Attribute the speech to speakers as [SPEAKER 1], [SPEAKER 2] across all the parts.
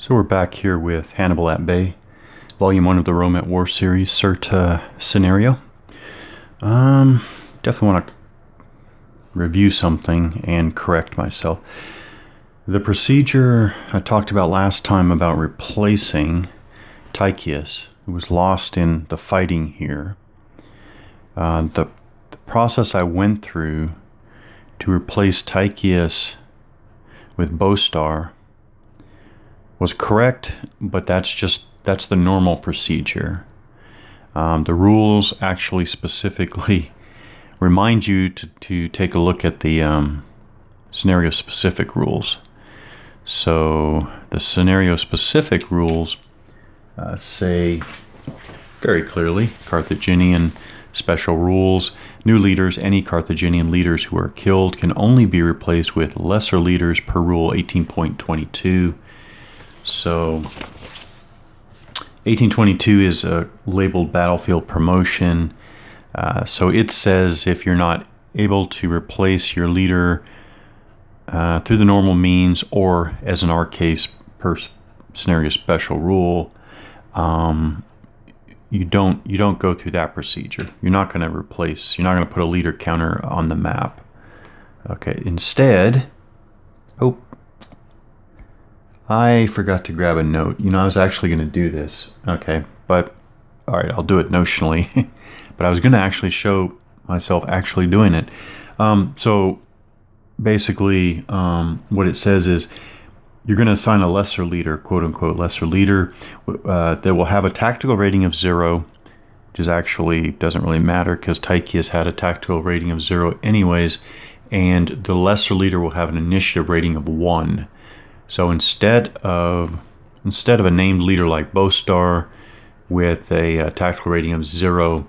[SPEAKER 1] So we're back here with Hannibal at Bay, Volume 1 of the Rome at War series, Cirta scenario. Definitely want to review something and correct myself. The procedure I talked about last time about replacing Tychius, who was lost in the fighting here. The process I went through to replace Tychius with Bostar was correct, but that's the normal procedure. The rules actually specifically remind you to take a look at the scenario specific rules. So the scenario specific rules say very clearly, Carthaginian special rules, new leaders, any Carthaginian leaders who are killed can only be replaced with lesser leaders per rule 18.22. So 1822 is labeled battlefield promotion. So it says if you're not able to replace your leader through the normal means, or as in our case per scenario special rule, you don't go through that procedure. You're not going to replace. You're not going to put a leader counter on the map. Okay. Instead, I forgot to grab a note. I was actually going to do this. Okay, but all right, I'll do it notionally. But I was going to actually show myself actually doing it. So basically, what it says is you're going to assign a lesser leader, quote unquote, lesser leader that will have a tactical rating of 0, which is actually doesn't really matter because Tychius had a tactical rating of 0 anyways, and the lesser leader will have an initiative rating of 1. So instead of a named leader like Bostar with a tactical rating of 0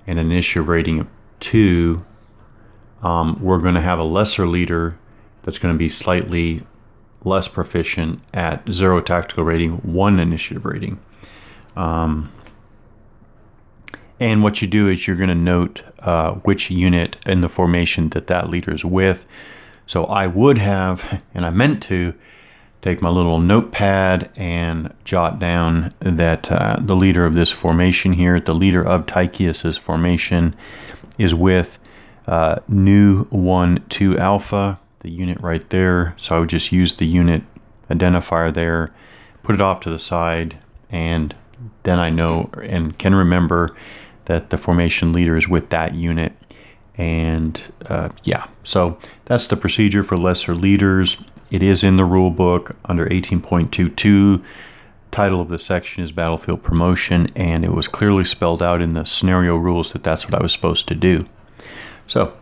[SPEAKER 1] and an initiative rating of 2, we're going to have a lesser leader that's going to be slightly less proficient at 0 tactical rating, 1 initiative rating. And what you do is you're going to note which unit in the formation that leader is with. So I would have, and I meant to, take my little notepad and jot down that the leader of this formation here, the leader of Tychius's formation, is with new 1-2 alpha, the unit right there. So I would just use the unit identifier there, put it off to the side, and then I know and can remember that the formation leader is with that unit. And yeah, so that's the procedure for lesser leaders. It is in the rule book under 18.22. Title of the section is Battlefield Promotion, and it was clearly spelled out in the scenario rules that that's what I was supposed to do. So,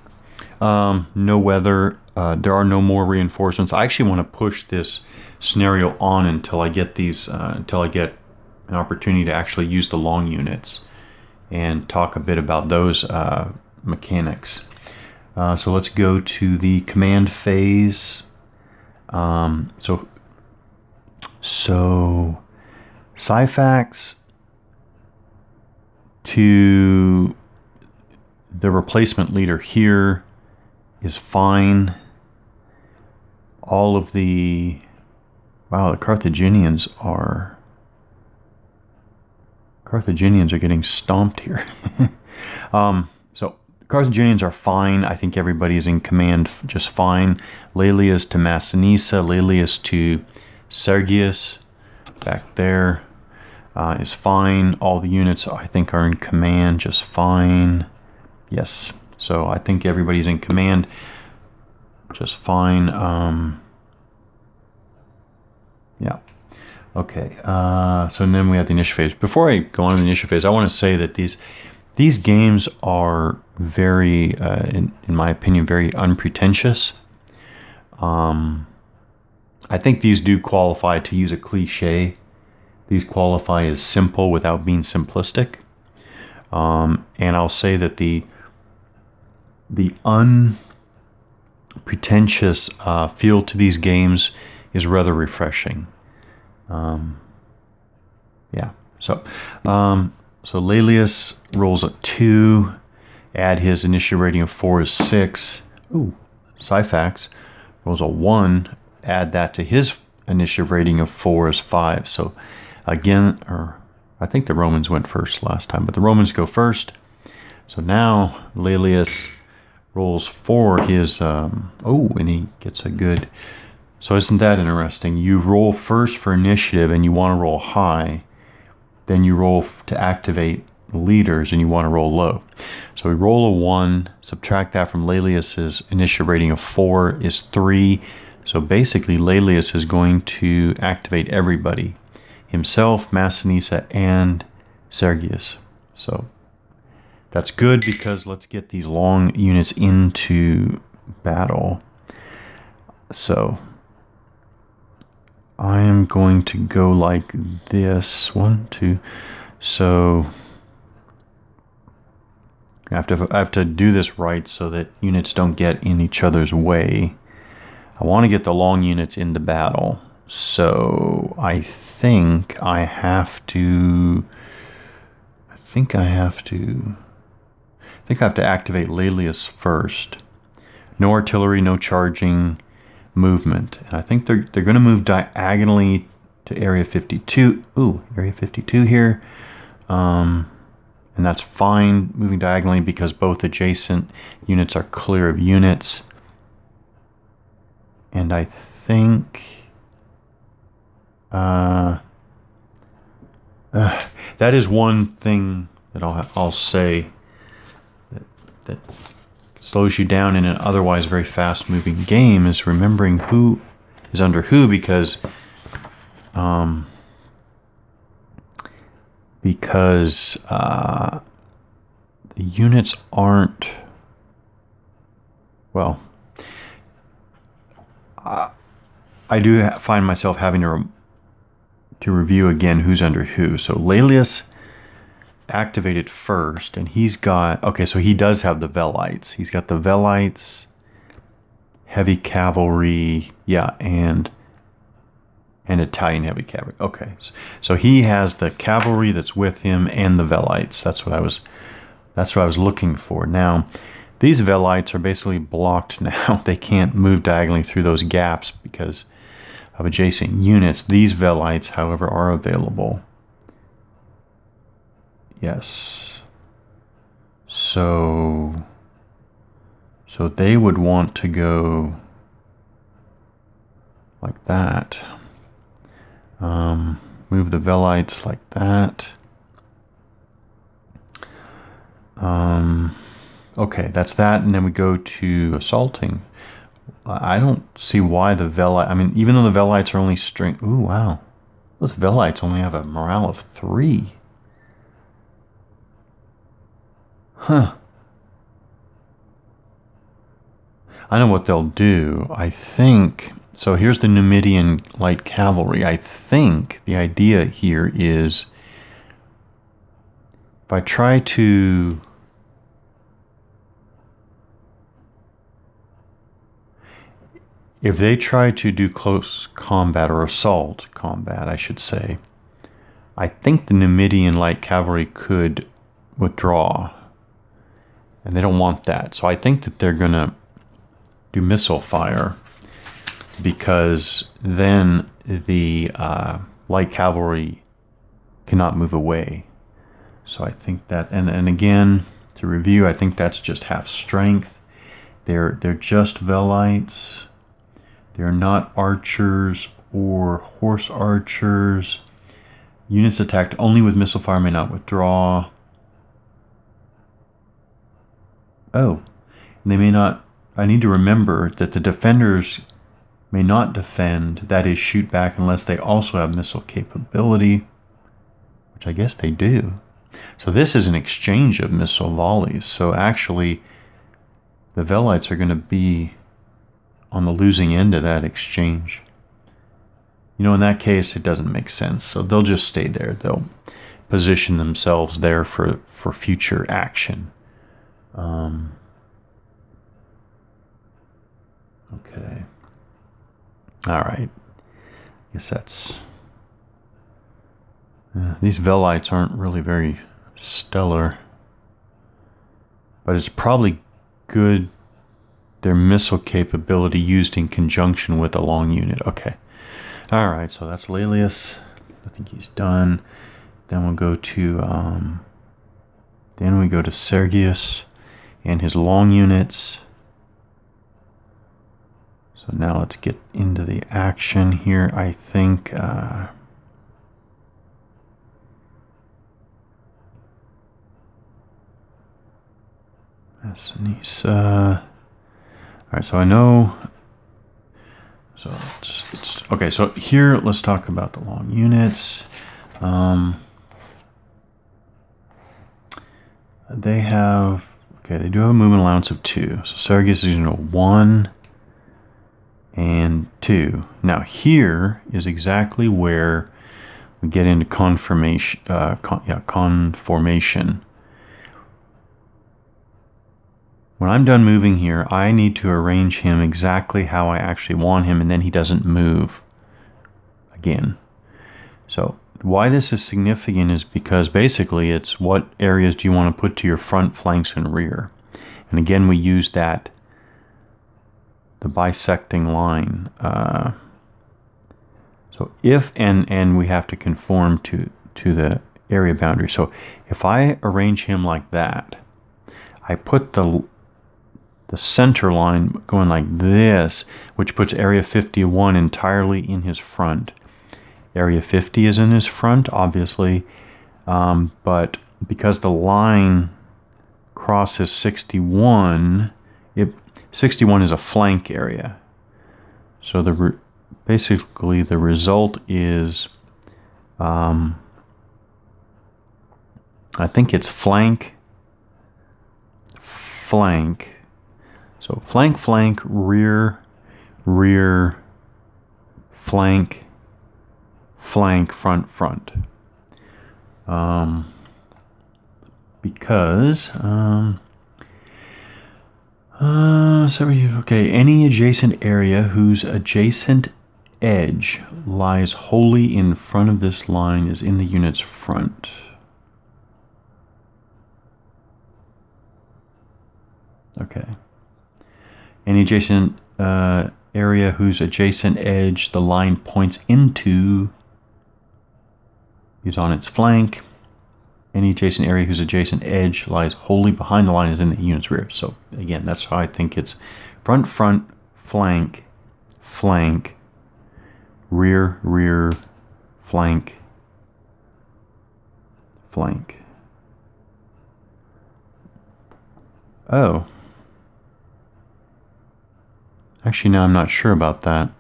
[SPEAKER 1] no weather. There are no more reinforcements. I actually want to push this scenario on until I get until I get an opportunity to actually use the long units and talk a bit about those mechanics. So let's go to the command phase. So Syphax to the replacement leader here is fine. All of the Carthaginians are getting stomped here. So Carthaginians are fine. I think everybody is in command just fine. Laelius to Massinissa, Laelius to Sergius back there is fine. All the units I think are in command just fine. Yes, so I think everybody's in command just fine. Yeah. Okay, so then we have the initial phase. Before I go on to the initial phase, I want to say that these games are very, in my opinion, very unpretentious. I think these do qualify, to use a cliche, these qualify as simple without being simplistic. And I'll say that the unpretentious feel to these games is rather refreshing. Yeah, so Laelius rolls a 2, add his initiative rating of 4 is 6. Ooh, Syphax rolls a 1, add that to his initiative rating of 4 is 5. So again, or I think the Romans went first last time, but the Romans go first. So now Laelius rolls for his, and he gets a good, so isn't that interesting? You roll first for initiative and you want to roll high, then you roll to activate leaders and you want to roll low. So we roll a 1, subtract that from Laelius's initiative rating of 4 is 3. So basically Laelius is going to activate everybody, himself, Massinissa, and Sergius. So that's good, because let's get these long units into battle. So I am going to go like this. 1, 2. So I have to do this right so that units don't get in each other's way. I want to get the long units into battle. So I think I have to activate Laelius first. No artillery, no charging, movement. And I think they're going to move diagonally to Area 52. Ooh, Area 52 here. And that's fine, moving diagonally, because both adjacent units are clear of units. And I think that is one thing that I'll say that slows you down in an otherwise very fast-moving game, is remembering who is under who, because the units aren't, well, I do find myself having to review again who's under who. So Laelius activated first, and he's got, okay, so he does have the Velites. He's got the Velites, heavy cavalry, yeah, and Italian heavy cavalry. Okay, so he has the cavalry that's with him and the Velites. That's what I was looking for. Now, these Velites are basically blocked now. They can't move diagonally through those gaps because of adjacent units. These Velites, however, are available. Yes. So they would want to go like that. Move the Velites like that. Okay, that's that, and then we go to assaulting. I don't see why the Velite, I mean, even though the Velites are only string, ooh, wow. Those Velites only have a morale of 3. Huh. I know what they'll do. I think, so here's the Numidian light cavalry. I think the idea here is, if I try to, if they try to do close combat, or assault combat, I should say, I think the Numidian light cavalry could withdraw. And they don't want that. So I think that they're going to do missile fire, because then the light cavalry cannot move away. So I think that, and again, to review, I think that's just half strength. They're just Velites. They're not archers or horse archers. Units attacked only with missile fire may not withdraw. Oh, and they may not, I need to remember that the defenders may not defend, that is, shoot back, unless they also have missile capability, which I guess they do. So this is an exchange of missile volleys. So actually, the Velites are going to be on the losing end of that exchange. You know, in that case, it doesn't make sense. So they'll just stay there. They'll position themselves there for future action. Okay. All right. I guess that's... these Velites aren't really very stellar. But it's probably good, their missile capability used in conjunction with a long unit. Okay. All right, so that's Laelius. I think he's done. Then we'll go to Sergius and his long units. So now let's get into the action here. I think Massinissa. All right, so I know. So it's okay. So here, let's talk about the long units. They have they do have a movement allowance of 2. So Sergius is 1 and 2. Now here is exactly where we get into conformation. Conformation. When I'm done moving here, I need to arrange him exactly how I actually want him, and then he doesn't move again. So why this is significant is because basically it's what areas do you want to put to your front, flanks, and rear. And again, we use the bisecting line. So if, and we have to conform to the area boundary. So if I arrange him like that, I put the center line going like this, which puts Area 51 entirely in his front. Area 50 is in his front, obviously, but because the line crosses 61, 61 is a flank area. So basically the result is, I think it's flank, so flank, rear, flank, front. Because any adjacent area whose adjacent edge lies wholly in front of this line is in the unit's front. Okay. Any adjacent area whose adjacent edge the line points into is on its flank. Any adjacent area whose adjacent edge lies wholly behind the line is in the unit's rear. So again, that's how I think it's front, flank, rear, flank. Oh. Actually, no, I'm not sure about that.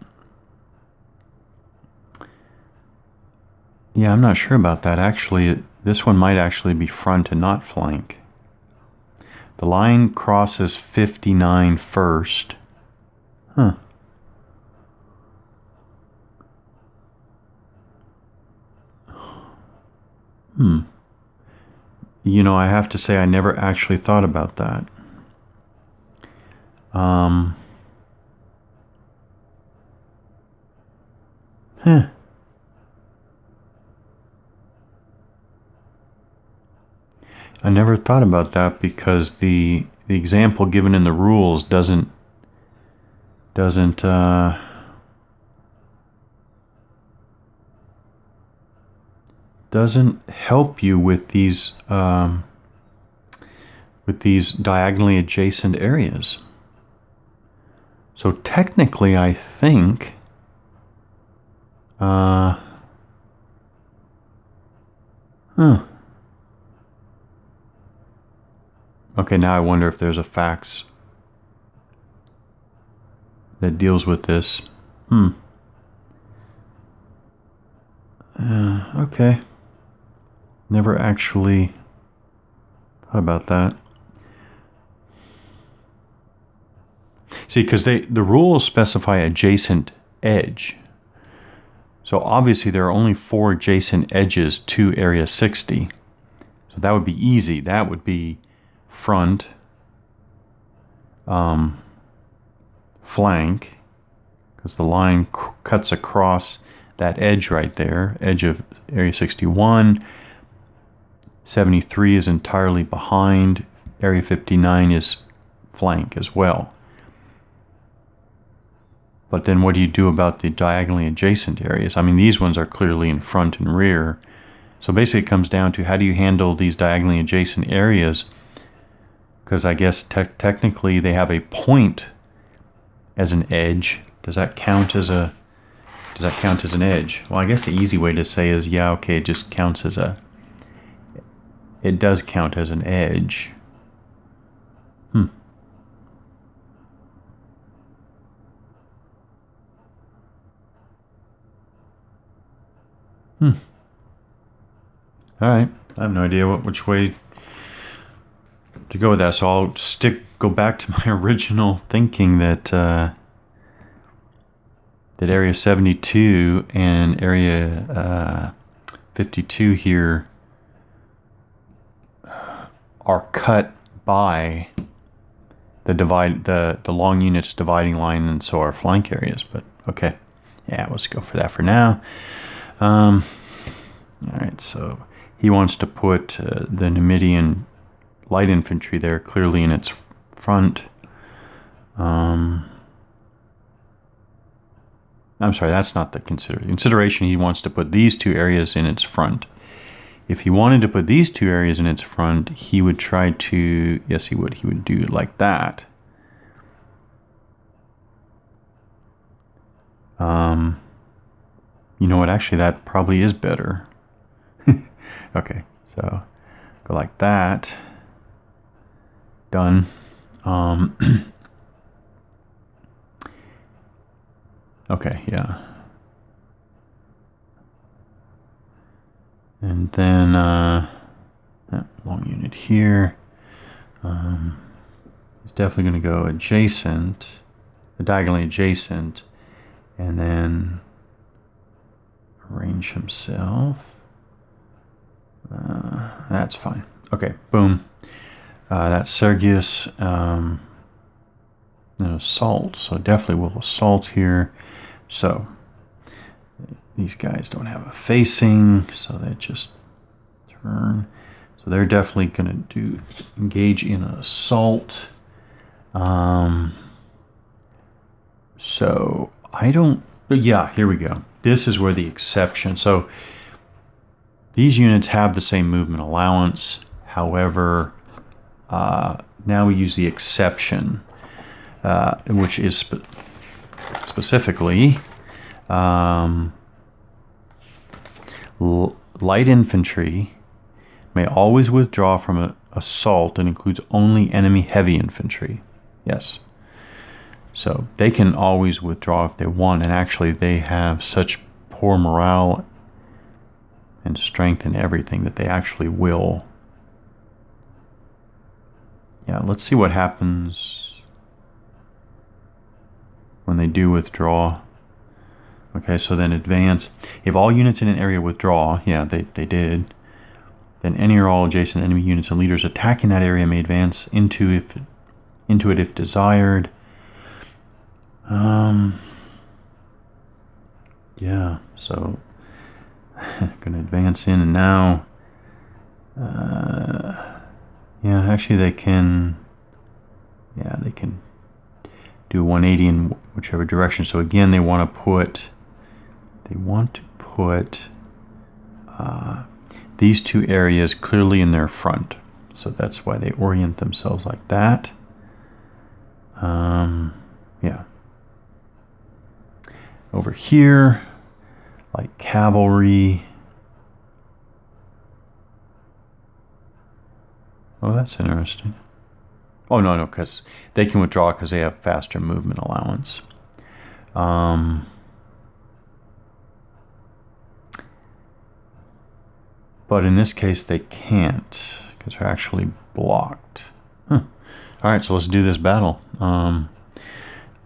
[SPEAKER 1] Yeah, I'm not sure about that. Actually, this one might actually be front and not flank. The line crosses 59 first. Huh. You know, I have to say I never actually thought about that. I never thought about that because the example given in the rules doesn't help you with these diagonally adjacent areas. So technically, I think Okay, now I wonder if there's a fax that deals with this. Okay. Never actually thought about that. See, because the rules specify adjacent edge. So obviously there are only 4 adjacent edges to Area 60. So that would be easy. That would be front, flank, because the line cuts across that edge right there, edge of Area 61. 73 is entirely behind. Area 59 is flank as well. But then what do you do about the diagonally adjacent areas? I mean, these ones are clearly in front and rear. So basically it comes down to how do you handle these diagonally adjacent areas? Because I guess technically they have a point as an edge. Does that count as an edge? Well, I guess the easy way to say is, yeah, okay, it just counts as it does count as an edge. All right, I have no idea which way to go with that, so I'll go back to my original thinking that that area 72 and area 52 here are cut by the long units dividing line, and so are flank areas. But okay, yeah, let's go for that for now. All right, so he wants to put the Numidian light infantry there clearly in its front. I'm sorry, that's not the consideration. He wants to put these two areas in its front. If he wanted to put these two areas in its front, he would try to, yes, he would do it like that. You know what, actually that probably is better. Okay, so go like that. Done. Okay, yeah. And then long unit here. It's definitely going to go adjacent, diagonally adjacent, and then arrange himself. That's fine. Okay, boom. That's Sergius. An assault, so definitely we'll assault here. So these guys don't have a facing, so they just turn. So they're definitely going to engage in an assault. So I don't. Yeah, here we go. This is where the exception. So these units have the same movement allowance. However, now we use the exception, which is specifically light infantry may always withdraw from an assault and includes only enemy heavy infantry. Yes. So they can always withdraw if they want, and actually they have such poor morale and strength and everything that they actually will. Yeah, let's see what happens when they do withdraw. Okay, so then advance. If all units in an area withdraw, yeah, they did, then any or all adjacent enemy units and leaders attacking that area may advance into it if desired. Yeah, so gonna advance in, and now yeah, actually they can do 180 in whichever direction. So again, they want to put these two areas clearly in their front. So that's why they orient themselves like that. Yeah. Over here, like cavalry. Oh, that's interesting. Oh, no, because they can withdraw because they have faster movement allowance. But in this case, they can't because they're actually blocked. All right, so let's do this battle.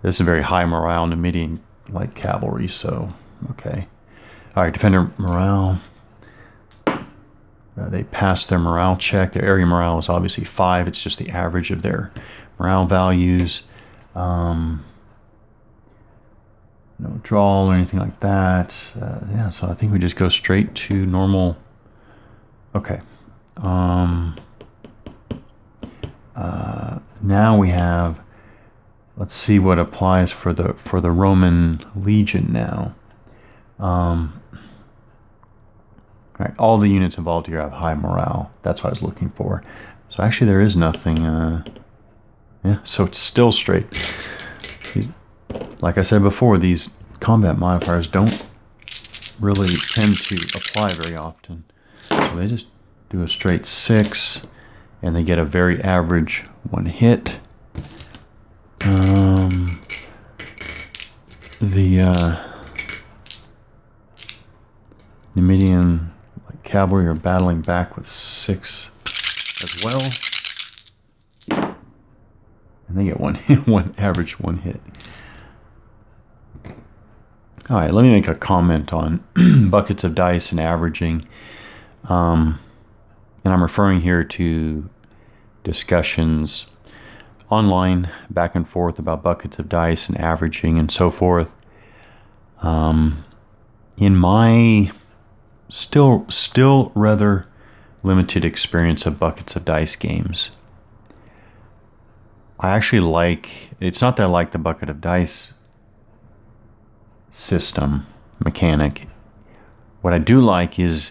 [SPEAKER 1] This is very high morale Numidian light cavalry, so okay. All right, defender morale. They passed their morale check. Their area morale is obviously 5. It's just the average of their morale values. No draw or anything like that. Yeah, so I think we just go straight to normal. Okay. Now we have, let's see what applies for the Roman legion now. All right, all the units involved here have high morale. That's what I was looking for. So actually there is nothing. Yeah, so it's still straight. Like I said before, these combat modifiers don't really tend to apply very often. So they just do a straight 6, and they get a very average 1 hit. The Numidian cavalry are battling back with 6 as well. And they get one average 1 hit. All right, let me make a comment on buckets of dice and averaging. And I'm referring here to discussions online, back and forth about buckets of dice and averaging and so forth. In my still rather limited experience of buckets of dice games, I actually like, it's not that I like the bucket of dice system mechanic. What I do like is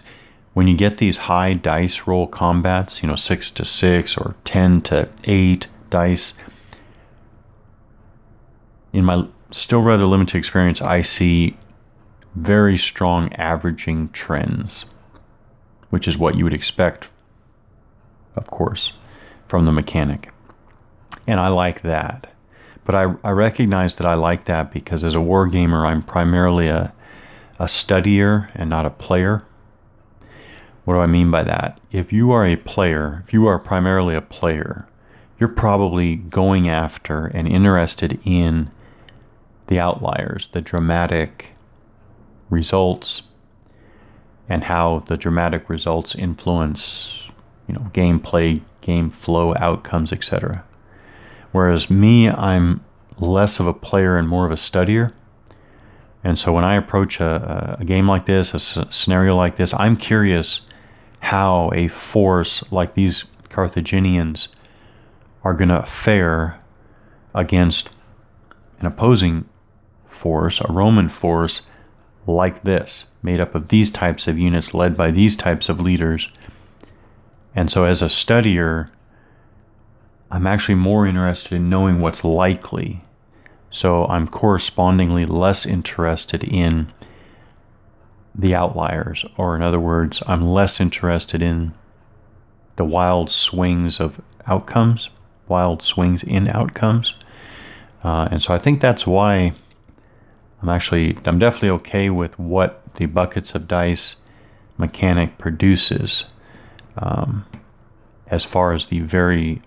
[SPEAKER 1] when you get these high dice roll combats, 6 to 6 or 10 to 8 dice. In my still rather limited experience, I see very strong averaging trends, which is what you would expect, of course, from the mechanic. And I like that. But I recognize that I like that because as a war gamer, I'm primarily a studier and not a player. What do I mean by that? If you are a player, if you are primarily a player, you're probably going after and interested in the outliers, the dramatic results, and how the dramatic results influence, gameplay, game flow, outcomes, etc. Whereas me, I'm less of a player and more of a studier. And so when I approach a game like this, a scenario like this, I'm curious how a force like these Carthaginians are going to fare against an opposing force, a Roman force like this, made up of these types of units, led by these types of leaders. And so as a studier, I'm actually more interested in knowing what's likely. So I'm correspondingly less interested in the outliers, or in other words, I'm less interested in the wild swings of outcomes, wild swings in outcomes. And so I think that's why I'm definitely okay with what the buckets of dice mechanic produces, as far as the very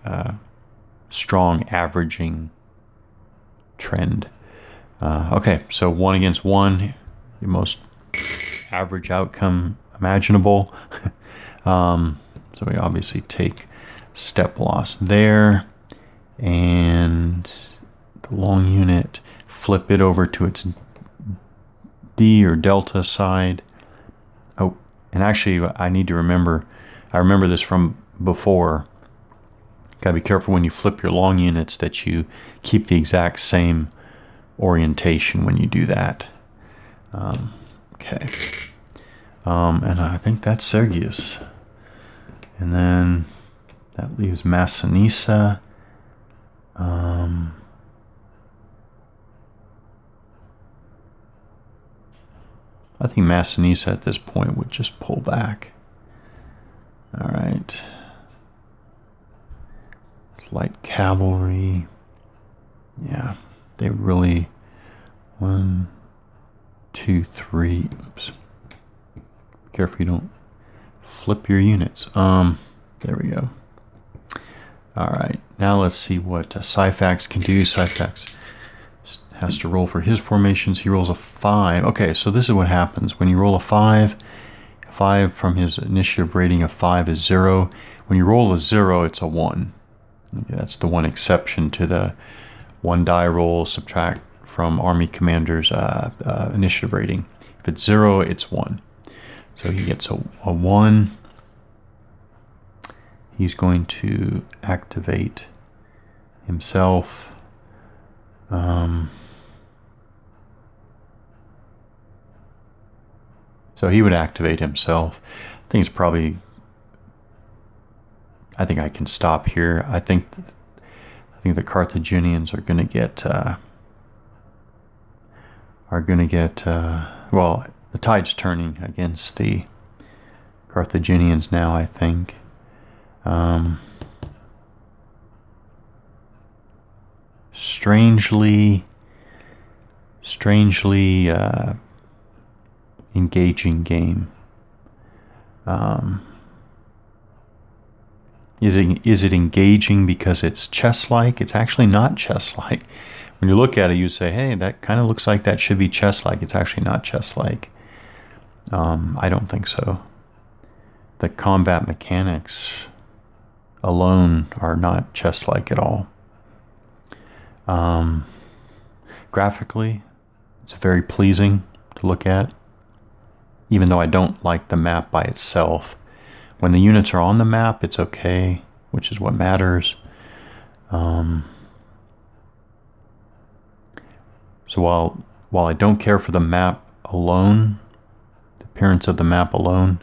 [SPEAKER 1] strong averaging trend. Okay, so 1 against 1, the most average outcome imaginable. So we obviously take step loss there, and the long unit, flip it over to its D or delta side. Oh, and actually I remember this from before. Gotta be careful when you flip your long units that you keep the exact same orientation when you do that. Okay. And I think that's Sergius. And then that leaves Massinissa. I think Massinissa at this point would just pull back. All right. Light cavalry. Yeah, they really 1, 2, 3. Oops. Careful you don't flip your units. There we go. All right, now let's see what Syphax can do. Syphax has to roll for his formations. He rolls a 5. Okay, so this is what happens when you roll a 5. 5 from his initiative rating of 5 is 0. When you roll a 0, it's a 1. Okay, that's the one exception to the 1 die roll, subtract from army commander's initiative rating. If it's 0, it's 1. So he gets a 1. He's going to activate himself. So he would activate himself. I think I can stop here. I think the Carthaginians are going to get well, the tide's turning against the Carthaginians now, I think. Strangely engaging game. Is it engaging because it's chess-like? It's actually not chess-like. When you look at it, you say, hey, that kind of looks like that should be chess-like. It's actually not chess-like. I don't think so. The combat mechanics alone are not chess-like at all. Graphically, it's very pleasing to look at, even though I don't like the map by itself. When the units are on the map, it's okay, which is what matters. So while I don't care for the map alone, the appearance of the map alone,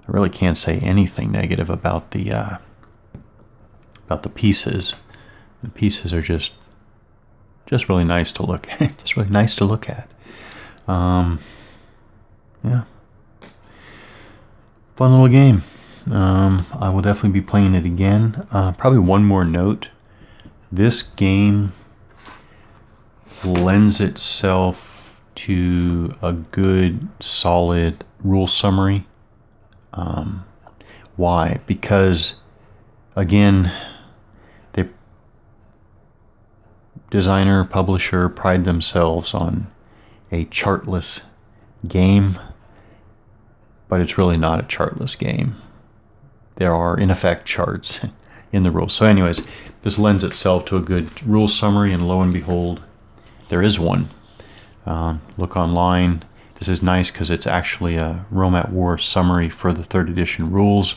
[SPEAKER 1] I really can't say anything negative about the pieces. The pieces are just really nice to look at. Just really nice to look at. Yeah. Fun little game. I will definitely be playing it again. Probably one more note. This game lends itself to a good, solid rule summary. Why? Because, again, the designer, publisher pride themselves on a chartless game, but it's really not a chartless game. There are, in effect, charts in the rules. So anyways, this lends itself to a good rule summary, and lo and behold, there is one. Look online. This is nice because it's actually a Rome at War summary for the 3rd edition rules.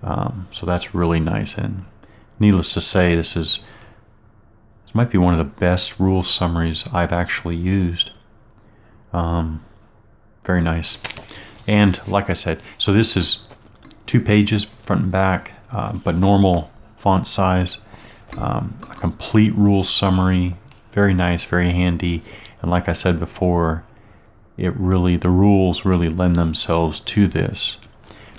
[SPEAKER 1] So that's really nice, and needless to say, this might be one of the best rule summaries I've actually used. Very nice. And like I said, so this is 2 pages front and back, but normal font size, a complete rule summary, very nice, very handy. And like I said before, the rules really lend themselves to this,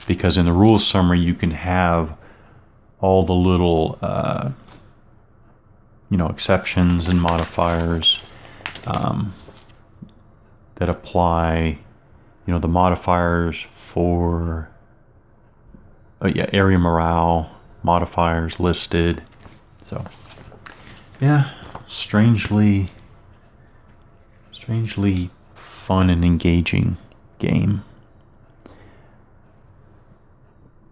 [SPEAKER 1] because in the rules summary you can have all the little exceptions and modifiers that apply. The modifiers for area morale modifiers listed. So yeah, strangely fun and engaging game.